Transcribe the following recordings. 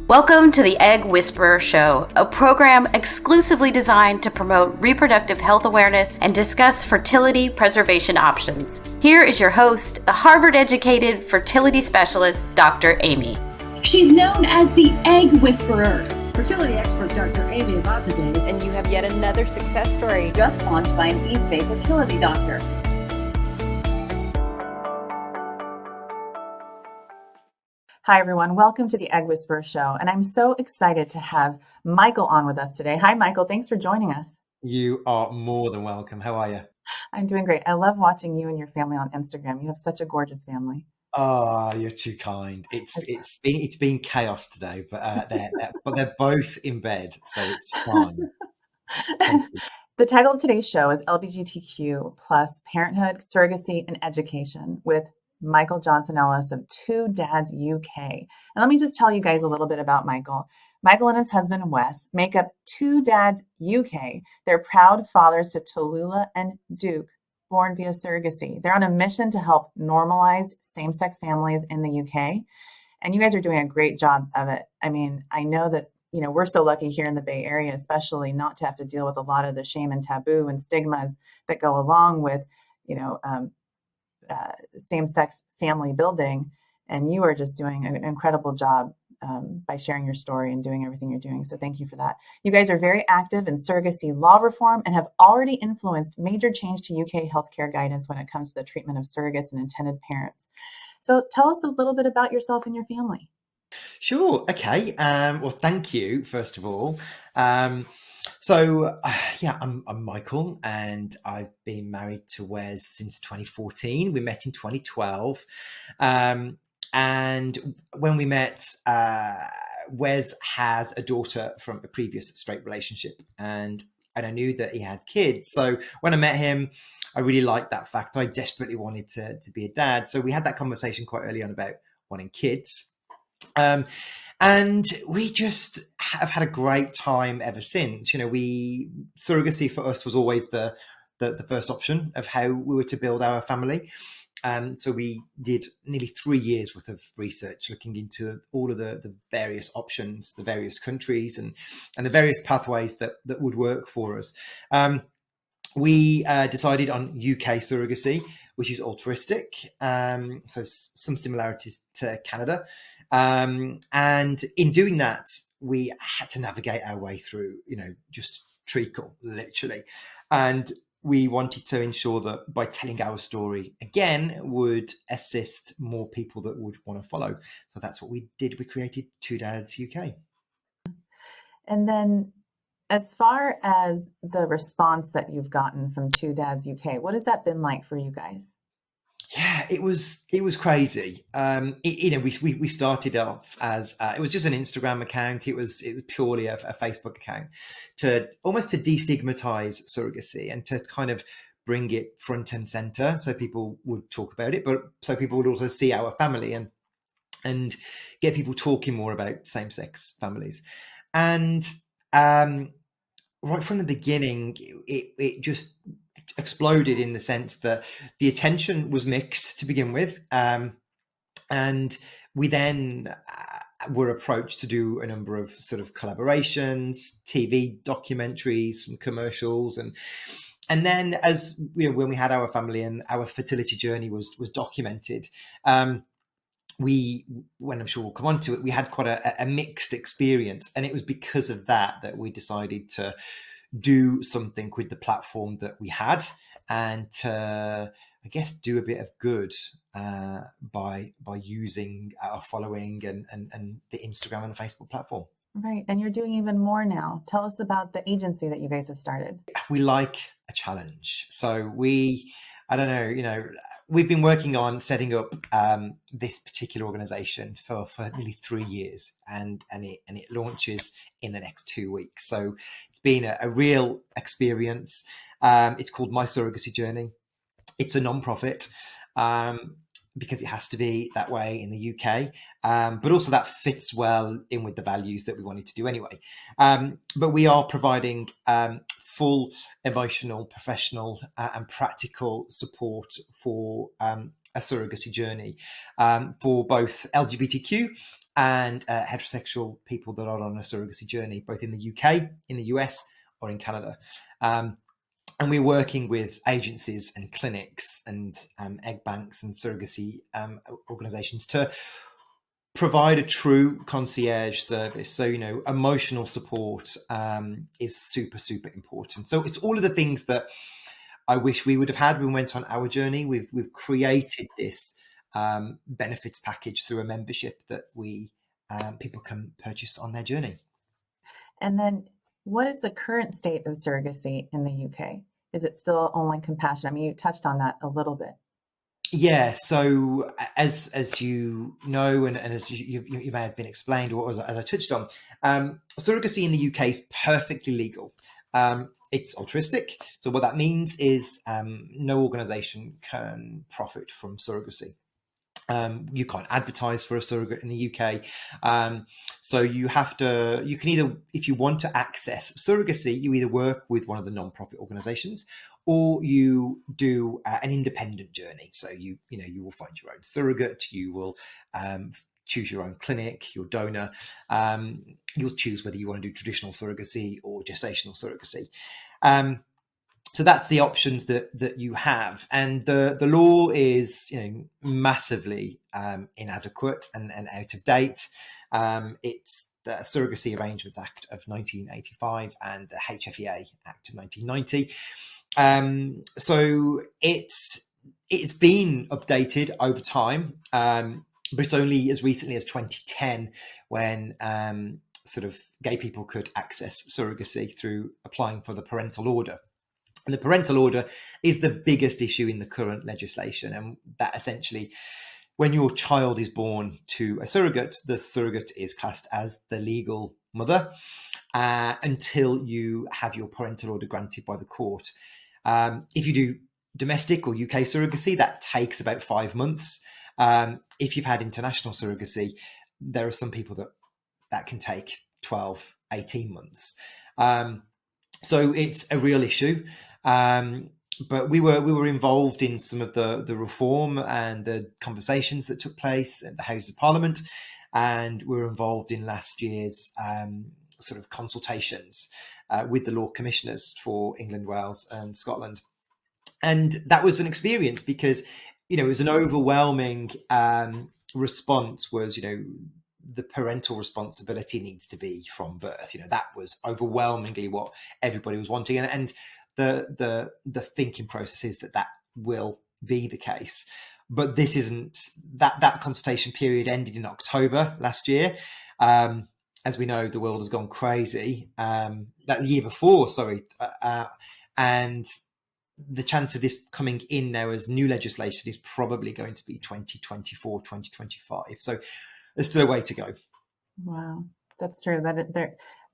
Welcome to the Egg Whisperer Show, a program exclusively designed to promote reproductive health awareness and discuss fertility preservation options. Here is your host, the Harvard-educated fertility specialist, Dr. Amy. She's known as the Egg Whisperer. Fertility expert Dr. Amy Vazadeh. And you have yet another success story Just launched by an East Bay fertility doctor. Hi, everyone. Welcome to the Egg Whisperer Show. And I'm so excited to have Michael on with us today. Hi, Michael. Thanks for joining us. You are more than welcome. How are you? I'm doing great. I love watching you and your family on Instagram. You have such a gorgeous family. Oh, you're too kind. It's been chaos today, but they're both in bed, so it's fine. The title of today's show is LGBTQ plus Parenthood, Surrogacy, and Education with Michael Johnson-Ellis of TwoDadsUK. And let me just tell you guys a little bit about Michael. Michael and his husband, Wes, make up TwoDadsUK. They're proud fathers to Talulah and Duke, born via surrogacy. They're on a mission to help normalize same-sex families in the UK. And you guys are doing a great job of it. I mean, I know that, we're so lucky here in the Bay Area, especially not to have to deal with a lot of the shame and taboo and stigmas that go along with, same-sex family building, and you are just doing an incredible job by sharing your story and doing everything you're doing. So thank you for that. You guys are very active in surrogacy law reform and have already influenced major change to UK healthcare guidance when it comes to the treatment of surrogates and intended parents. So tell us a little bit about yourself and your family. Sure. Okay. Well, thank you, first of all. I'm Michael, and I've been married to Wes since 2014. We met in 2012. And when we met, Wes has a daughter from a previous straight relationship, and I knew that he had kids. So when I met him, I really liked that fact. I desperately wanted to be a dad. So we had that conversation quite early on about wanting kids. And we just have had a great time ever since. Surrogacy for us was always the first option of how we were to build our family. So we did nearly 3 years worth of research looking into all of the various options, the various countries and the various pathways that would work for us. We decided on UK surrogacy, which is altruistic. So some similarities to Canada. And in doing that, we had to navigate our way through, just treacle, literally. And we wanted to ensure that by telling our story again would assist more people that would want to follow. So that's what we did. We created TwoDadsUK. And then as far as the response that you've gotten from TwoDadsUK, what has that been like for you guys? Yeah, it was crazy. We started off as it was just an Instagram account. It was purely a Facebook account to destigmatize surrogacy and to kind of bring it front and center, so people would talk about it, but so people would also see our family and get people talking more about same-sex families. And right from the beginning, it just exploded in the sense that the attention was mixed to begin with, and we then were approached to do a number of sort of collaborations, TV documentaries, some commercials, and then as when we had our family and our fertility journey was documented, when I'm sure we'll come on to it, we had quite a mixed experience, and it was because of that we decided to do something with the platform that we had and to, I guess, do a bit of good by using our following and the Instagram and the Facebook platform. Right. And you're doing even more now. Tell us about the agency that you guys have started. We like a challenge. So we've been working on setting up this particular organization for nearly 3 years, and it launches in the next 2 weeks. So it's been a real experience. It's called My Surrogacy Journey. It's a non-profit because it has to be that way in the UK, but also that fits well in with the values that we wanted to do anyway. But we are providing full emotional, professional and practical support for a surrogacy journey for both LGBTQ and heterosexual people that are on a surrogacy journey, both in the UK, in the US, or in Canada. And we're working with agencies and clinics and egg banks and surrogacy organizations to provide a true concierge service. So, emotional support is super, super important. So it's all of the things that I wish we would have had when we went on our journey. We've created this benefits package through a membership that people can purchase on their journey. And then what is the current state of surrogacy in the UK? Is it still only compassion? I mean, you touched on that a little bit. Yeah, so as you know, and as you may have been explained, or as I touched on, surrogacy in the UK is perfectly legal. It's altruistic. So what that means is no organisation can profit from surrogacy. You can't advertise for a surrogate in the UK. So you can either, if you want to access surrogacy, you either work with one of the non-profit organisations, or you do an independent journey. So you will find your own surrogate, you will choose your own clinic, your donor. You'll choose whether you want to do traditional surrogacy or gestational surrogacy. So that's the options that you have, and the law is massively inadequate and out of date. It's the Surrogacy Arrangements Act of 1985 and the HFEA Act of 1990. So it's been updated over time, but it's only as recently as 2010 when sort of gay people could access surrogacy through applying for the parental order. And the parental order is the biggest issue in the current legislation. And that essentially, when your child is born to a surrogate, the surrogate is classed as the legal mother until you have your parental order granted by the court. If you do domestic or UK surrogacy, that takes about 5 months. If you've had international surrogacy, there are some people that can take 12, 18 months. So it's a real issue. But we were involved in some of the reform and the conversations that took place at the House of Parliament, and we were involved in last year's sort of consultations with the law commissioners for England, Wales, and Scotland. And that was an experience because it was an overwhelming response. Was the parental responsibility needs to be from birth. That was overwhelmingly what everybody was wanting, and the thinking process is that will be the case. But this isn't. That consultation period ended in October last year. As we know, the world has gone crazy. That year before, and the chance of this coming in now as new legislation is probably going to be 2024, 2025. So there's still a way to go. Wow, that's true.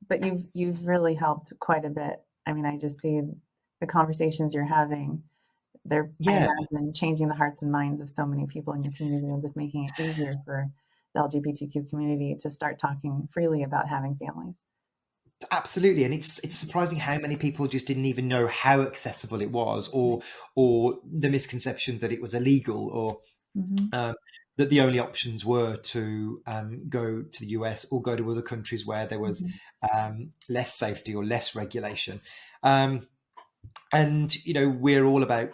But you've really helped quite a bit. I mean, I just see the conversations you're having. They're changing the hearts and minds of so many people in your community and just making it easier for the LGBTQ community to start talking freely about having families. Absolutely, and it's surprising how many people just didn't even know how accessible it was, or the misconception that it was illegal, or that the only options were to go to the US or go to other countries where there was less safety or less regulation. And we're all about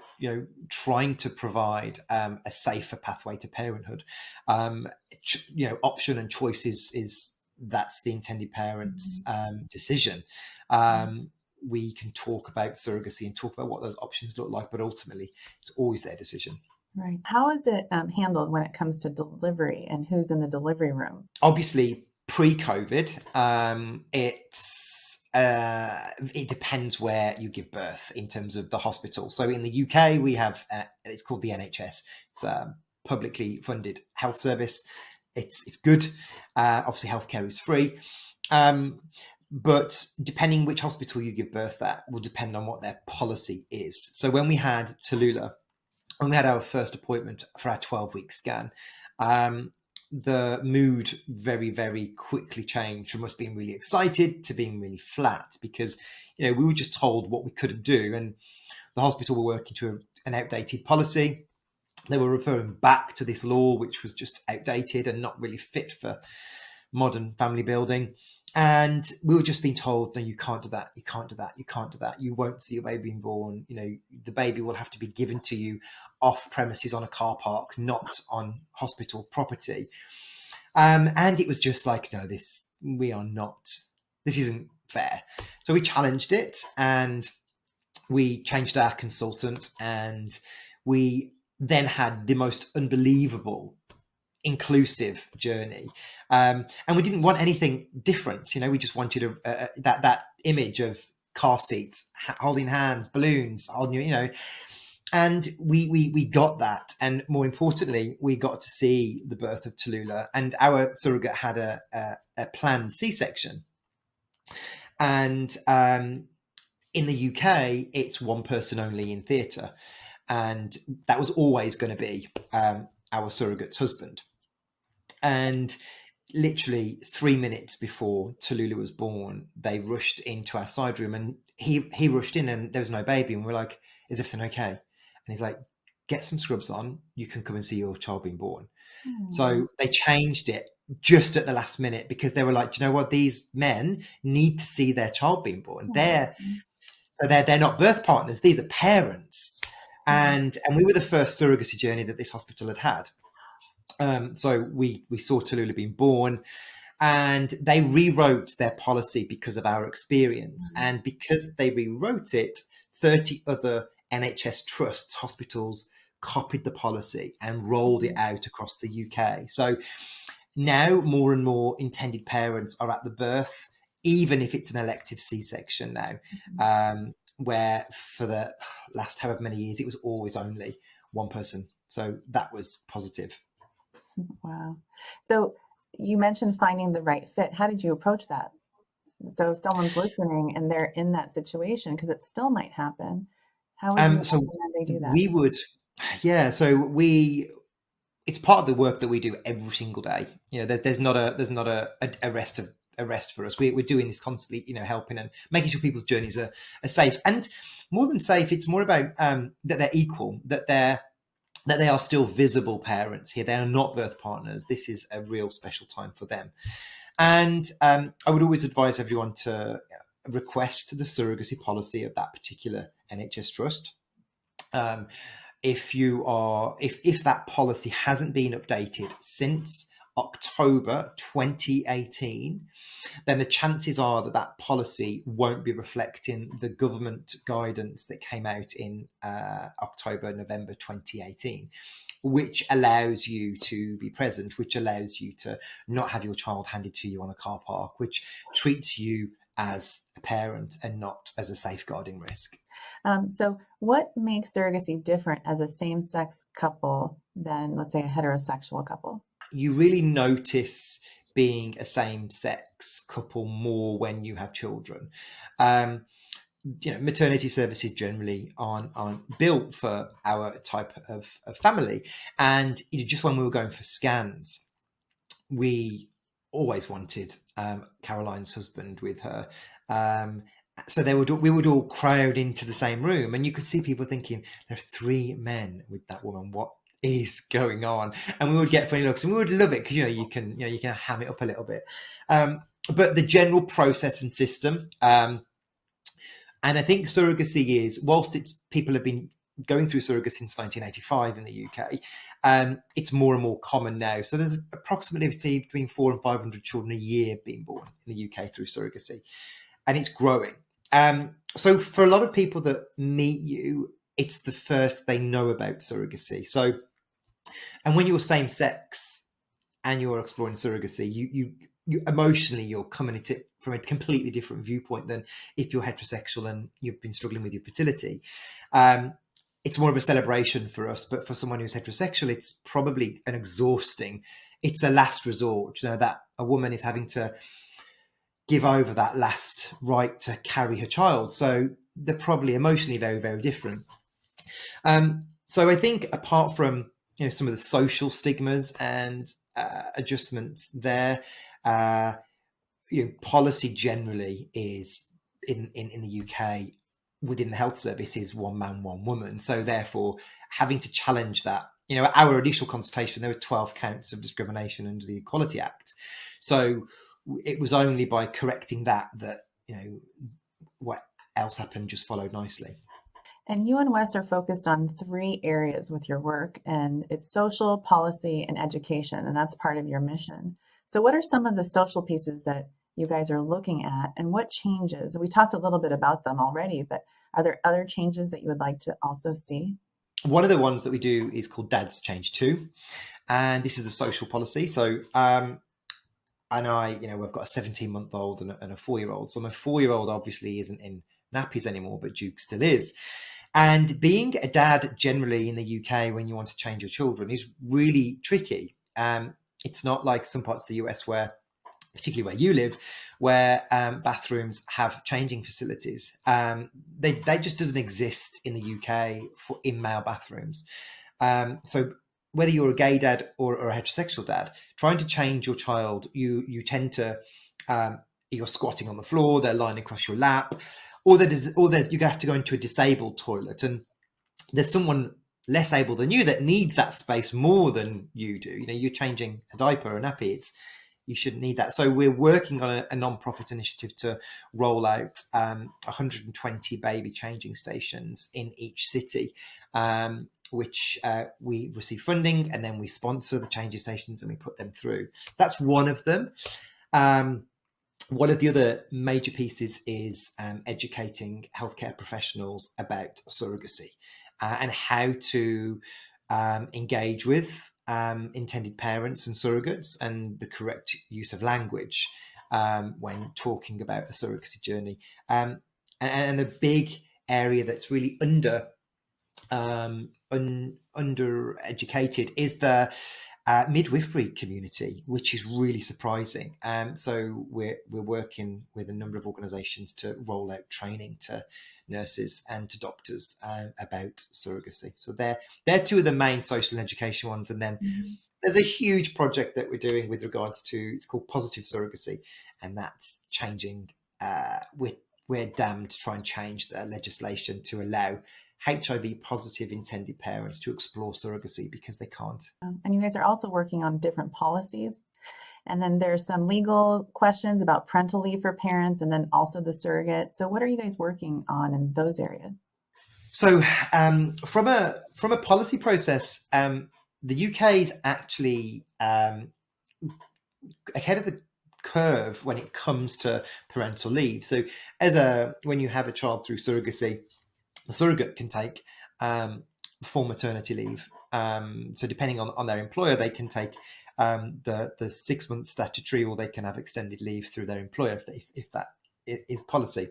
trying to provide a safer pathway to parenthood. Option and choice is that's the intended parent's decision. We can talk about surrogacy and talk about what those options look like, but ultimately it's always their decision. Right. How is it handled when it comes to delivery, and who's in the delivery room? Obviously, pre-COVID, it depends where you give birth in terms of the hospital. So in the UK, we have it's called the NHS. It's a publicly funded health service. It's good. Obviously, healthcare is free. But depending which hospital you give birth at will depend on what their policy is. So when we had Talulah, when we had our first appointment for our 12-week scan, the mood very, very quickly changed from us being really excited to being really flat, because we were just told what we couldn't do, and the hospital were working to an outdated policy. they were referring back to this law, which was just outdated and not really fit for modern family building. And we were just being told, no, you can't do that. You can't do that. You can't do that. You won't see your baby being born. You know, the baby will have to be given to you off premises on a car park, not on hospital property. And it was just like, no, this isn't fair. So we challenged it, and we changed our consultant, and we then had the most unbelievable inclusive journey, and we didn't want anything different. You know, we just wanted that image of car seats, holding hands, balloons, you know, and we got that. And more importantly, we got to see the birth of Talulah, and our surrogate had a planned C-section. And in the UK, it's one person only in theatre, and that was always going to be our surrogate's husband. And literally 3 minutes before Talulah was born, they rushed into our side room, and he rushed in, and there was no baby, and we're like, is everything okay? And he's like, get some scrubs on, you can come and see your child being born. So they changed it just at the last minute, because they were like, do you know what, these men need to see their child being born. They're not birth partners, these are parents. And we were the first surrogacy journey that this hospital had. So we saw Talulah being born, and they rewrote their policy because of our experience. And because they rewrote it, 30 other NHS trusts, hospitals, copied the policy and rolled it out across the UK. So now more and more intended parents are at the birth, even if it's an elective C-section now, where for the last however many years, it was always only one person. So that was positive. Wow. So you mentioned finding the right fit. How did you approach that? So if someone's listening and they're in that situation, because it still might happen, how would you recommend they do that? We would, it's part of the work that we do every single day. You know, there's not a rest for us. We're doing this constantly, you know, helping and making sure people's journeys are safe. And more than safe, it's more about that they're equal, that they are still visible parents here. They are not birth partners. This is a real special time for them. And I would always advise everyone to request the surrogacy policy of that particular NHS trust. If that policy hasn't been updated since October 2018, then the chances are that policy won't be reflecting the government guidance that came out in October, November 2018, which allows you to be present, which allows you to not have your child handed to you on a car park, which treats you as a parent and not as a safeguarding risk. So what makes surrogacy different as a same-sex couple than, let's say, a heterosexual couple? You really notice being a same-sex couple more when you have children. You know, maternity services generally aren't built for our type of family. And you know, just when we were going for scans, we always wanted Caroline's husband with her. So we would all crowd into the same room, and you could see people thinking, there are 3 men with that woman. What is going on? And we would get funny looks, and we would love it because you can ham it up a little bit. But the general process and system, and I think surrogacy is, whilst people have been going through surrogacy since 1985 in the UK, it's more and more common now. So there's approximately between 400 and 500 children a year being born in the UK through surrogacy, and it's growing. So for a lot of people that meet you, it's the first they know about surrogacy. So, and when you're same sex and you're exploring surrogacy, you emotionally, you're coming at it from a completely different viewpoint than if you're heterosexual and you've been struggling with your fertility. It's more of a celebration for us, but for someone who's heterosexual, it's probably an exhausting, it's a last resort, you know, that a woman is having to give over that last right to carry her child. So they're probably emotionally very, very different. So I think apart from, you know, some of the social stigmas and adjustments there, you know, policy generally is in the UK within the health service is one man, one woman. So therefore, having to challenge that our initial consultation, there were 12 counts of discrimination under the Equality Act. So it was only by correcting that, what else happened just followed nicely. And you and Wes are focused on 3 areas with your work, and it's social, policy, and education, and that's part of your mission. So what are some of the social pieces that you guys are looking at, and what changes? We talked a little bit about them already, but are there other changes that you would like to also see? One of the ones that we do is called Dads Change Too, and this is a social policy. So and we've got a 17-month-old and a 4-year-old. So my 4-year-old obviously isn't in nappies anymore, but Duke still is. And being a dad generally in the UK when you want to change your children is really tricky. It's not like some parts of the US where, particularly where you live, where bathrooms have changing facilities. They just doesn't exist in the UK in male bathrooms. So whether you're a gay dad or a heterosexual dad, trying to change your child, you tend to, you're squatting on the floor, they're lying across your lap, or you have to go into a disabled toilet, and there's someone less able than you that needs that space more than you do. You're changing a diaper or a nappy. You shouldn't need that. So we're working on a non-profit initiative to roll out 120 baby changing stations in each city, which we receive funding, and then we sponsor the changing stations and we put them through. That's one of them. One of the other major pieces is educating healthcare professionals about surrogacy and how to engage with intended parents and surrogates, and the correct use of language when talking about the surrogacy journey. And the big area that's really undereducated is the midwifery community, which is really surprising. So we're working with a number of organisations to roll out training to nurses and to doctors about surrogacy. So they're 2 of the main social and education ones. And then there's a huge project that we're doing with regards to, it's called positive surrogacy, and that's changing. We're damned to try and change the legislation to allow HIV positive intended parents to explore surrogacy, because they can't. And you guys are also working on different policies. And then there's some legal questions about parental leave for parents, and then also the surrogate. So what are you guys working on in those areas? So from a policy process, the UK is actually ahead of the curve when it comes to parental leave. So when you have a child through surrogacy, the surrogate can take full maternity leave. So depending on their employer, they can take the 6 months statutory, or they can have extended leave through their employer if that is policy.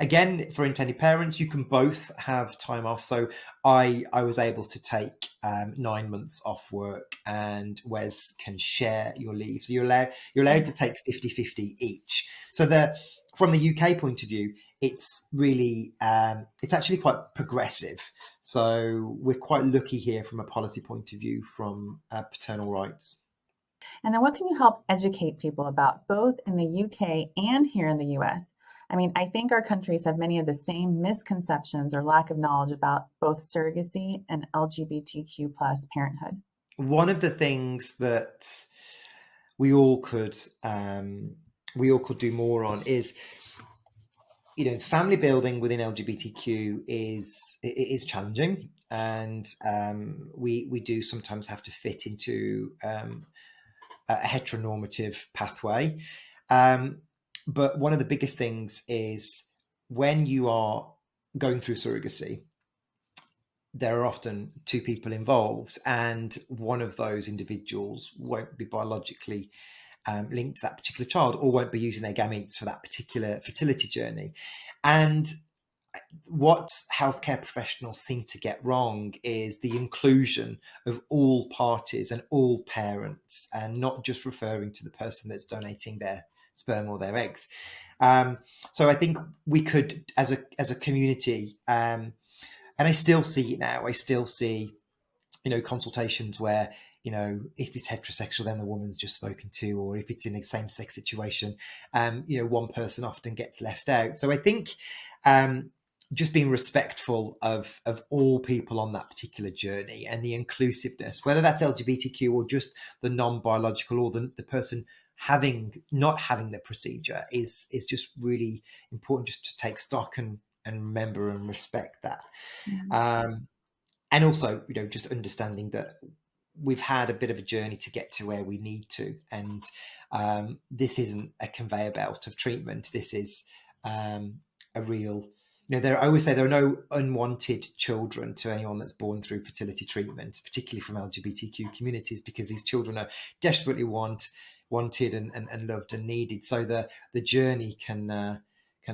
Again, for intended parents, you can both have time off. So I was able to take 9 months off work, and Wes can share your leave. So you're allowed to take 50-50 each. So from the UK point of view, it's really, it's actually quite progressive. So we're quite lucky here from a policy point of view from paternal rights. And then what can you help educate people about, both in the UK and here in the US? I mean, I think our countries have many of the same misconceptions or lack of knowledge about both surrogacy and LGBTQ plus parenthood. One of the things that we all could do more on is, family building within LGBTQ is challenging, and we do sometimes have to fit into a heteronormative pathway. But one of the biggest things is, when you are going through surrogacy, there are often 2 people involved, and one of those individuals won't be biologically linked to that particular child, or won't be using their gametes for that particular fertility journey. And what healthcare professionals seem to get wrong is the inclusion of all parties and all parents, and not just referring to the person that's donating their sperm or their eggs. So I think we could, as a community, and I still see it now, I still see, consultations where, if it's heterosexual, then the woman's just spoken to, or if it's in a same-sex situation, one person often gets left out. So I think just being respectful of all people on that particular journey, and the inclusiveness, whether that's LGBTQ or just the non-biological, or the person not having the procedure, is just really important, just to take stock and remember and respect that. And also, just understanding that we've had a bit of a journey to get to where we need to, and this isn't a conveyor belt of treatment. This is a real, I always say there are no unwanted children to anyone that's born through fertility treatments, particularly from LGBTQ communities, because these children are desperately wanted and loved and needed. So the journey can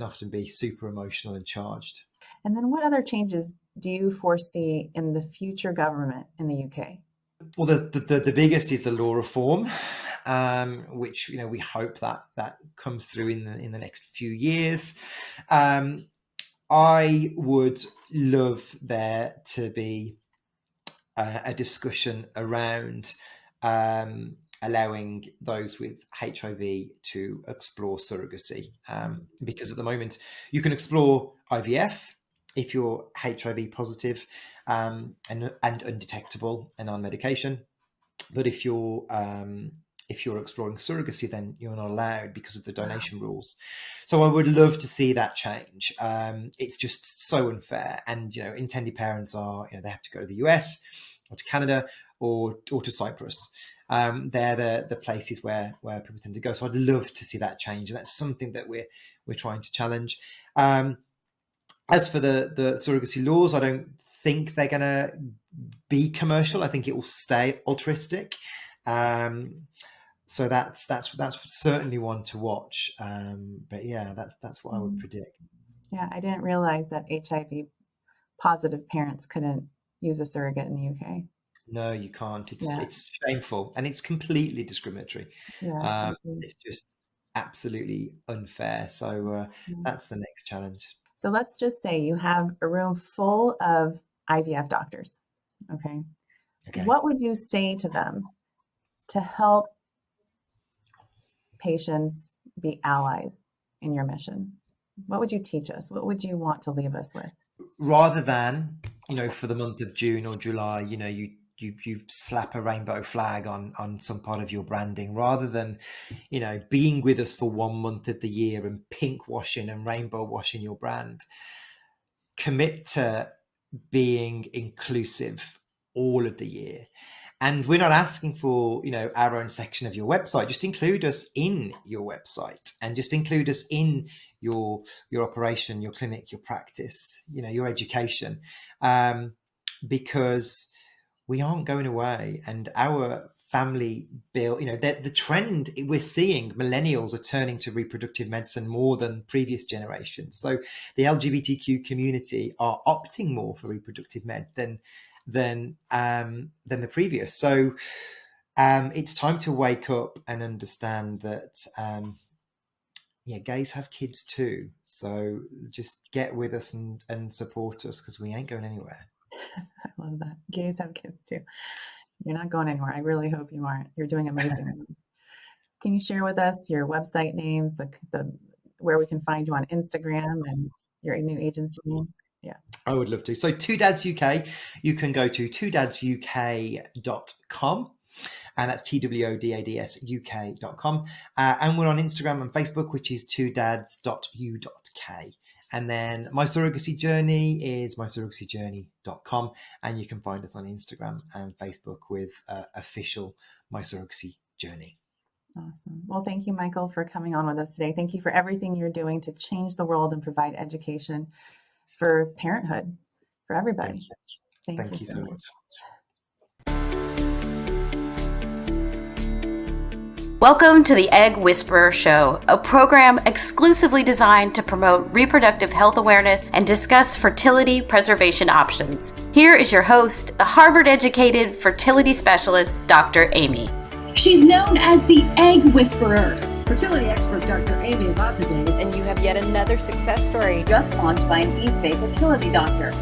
often be super emotional and charged. And then what other changes do you foresee in the future government in the UK? Well, the biggest is the law reform, which we hope that comes through in the next few years. I would love there to be a discussion around allowing those with HIV to explore surrogacy, because at the moment you can explore IVF if you're HIV positive and undetectable and on medication, but if you're exploring surrogacy, then you're not allowed because of the donation rules. So I would love to see that change. It's just so unfair, and intended parents are they have to go to the US or to Canada or to Cyprus. They're the places where people tend to go. So I'd love to see that change, and that's something that we're trying to challenge. As for the surrogacy laws, I don't think they're going to be commercial. I think it will stay altruistic. So that's certainly one to watch. But yeah, that's what I would predict. Yeah, I didn't realize that HIV positive parents couldn't use a surrogate in the UK. No, you can't. It's shameful, and it's completely discriminatory. Yeah, it's just absolutely unfair. So that's the next challenge. So let's just say you have a room full of IVF doctors. Okay. What would you say to them to help patients be allies in your mission? What would you teach us? What would you want to leave us with? Rather than, for the month of June or July, you slap a rainbow flag on some part of your branding, rather than, being with us for 1 month of the year and pink washing and rainbow washing your brand. Commit to being inclusive all of the year. And we're not asking for, our own section of your website. Just include us in your website, and just include us in your operation, your clinic, your practice, your education, because we aren't going away, and our family bill, the trend we're seeing, millennials are turning to reproductive medicine more than previous generations. So the LGBTQ community are opting more for reproductive med than the previous. So it's time to wake up and understand that gays have kids too. So just get with us and support us, because we ain't going anywhere. I love that. Gays have kids too. You're not going anywhere. I really hope you aren't. You're doing amazing. Can you share with us your website names, the where we can find you on Instagram, and your new agency name? Yeah, I would love to. So TwoDadsUK, you can go to TwoDadsUK.com, and that's TwoDadsUK.com. And we're on Instagram and Facebook, which is TwoDads.U.K. And then my surrogacy journey is mysurrogacyjourney.com, and you can find us on Instagram and Facebook with official My Surrogacy Journey. Awesome. Well, thank you, Michael, for coming on with us today. Thank you for everything you're doing to change the world and provide education for parenthood for everybody. Thank you so much. Welcome to the Egg Whisperer Show, a program exclusively designed to promote reproductive health awareness and discuss fertility preservation options. Here is your host, the Harvard-educated fertility specialist, Dr. Amy. She's known as the Egg Whisperer. Fertility expert Dr. Amy Avazadeh. And you have yet another success story Just launched by an East Bay fertility doctor.